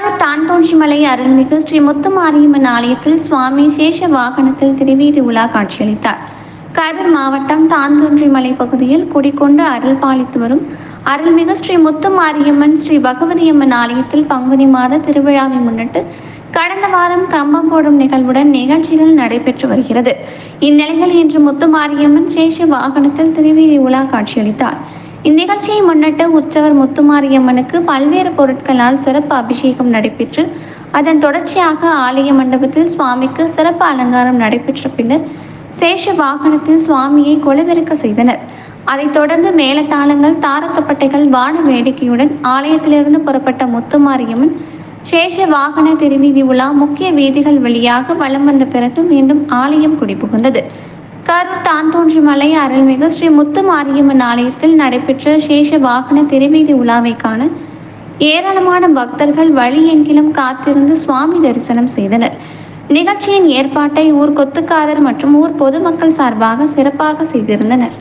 கரூர் தான்தோன்றிமலை அருள்மிகு ஸ்ரீ முத்துமாரியம்மன் ஆலயத்தில் சுவாமி சேஷ வாகனத்தில் திருவீதி உலா காட்சியளித்தார். கரூர் மாவட்டம் தான்தோன்றிமலை பகுதியில் குடிகொண்டு அருள் பாலித்து வரும் அருள்மிகு ஸ்ரீ முத்துமாரியம்மன் ஸ்ரீ பகவதியம்மன் ஆலயத்தில் பங்குனி மாத திருவிழாவை முன்னிட்டு கடந்த வாரம் கம்பம் போடும் நிகழ்வுடன் நிகழ்ச்சிகள் நடைபெற்று வருகிறது. இந்நிலையில் இன்று முத்துமாரியம்மன் சேஷ வாகனத்தில் திருவீதி உலா காட்சியளித்தார். இந்நிகழ்ச்சியை முன்னிட்டு உற்சவர் முத்துமாரியம்மனுக்கு பல்வேறு பொருட்களால் சிறப்பு அபிஷேகம் நடைபெற்று அதன் தொடர்ச்சியாக ஆலய மண்டபத்தில் சுவாமிக்கு சிறப்பு அலங்காரம் நடைபெற்ற பின்னர் சேஷ வாகனத்தில் சுவாமியை கொலவிருக்க செய்தனர். அதைத் தொடர்ந்து மேளதாளங்கள், தாரத்தப்பட்டைகள், வான வேடிக்கையுடன் ஆலயத்திலிருந்து புறப்பட்ட முத்துமாரியம்மன் சேஷ வாகன திருவீதி உலா முக்கிய வீதிகள் வழியாக வலம் வந்த பிறகு மீண்டும் ஆலயம் குடிபுகுந்தது. கரூர் தான்தோன்றிமலை அருள்மிகு ஸ்ரீ முத்துமாரியம்மன் ஆலயத்தில் நடைபெற்ற சேஷ வாகன திருவீதி உலாவை காண ஏராளமான பக்தர்கள் வழியெங்கிலும் காத்திருந்து சுவாமி தரிசனம் செய்தனர். நிகழ்ச்சியின் ஏற்பாட்டை ஊர் கொத்துக்காரர் மற்றும் ஊர் பொதுமக்கள் சார்பாக சிறப்பாக செய்திருந்தனர்.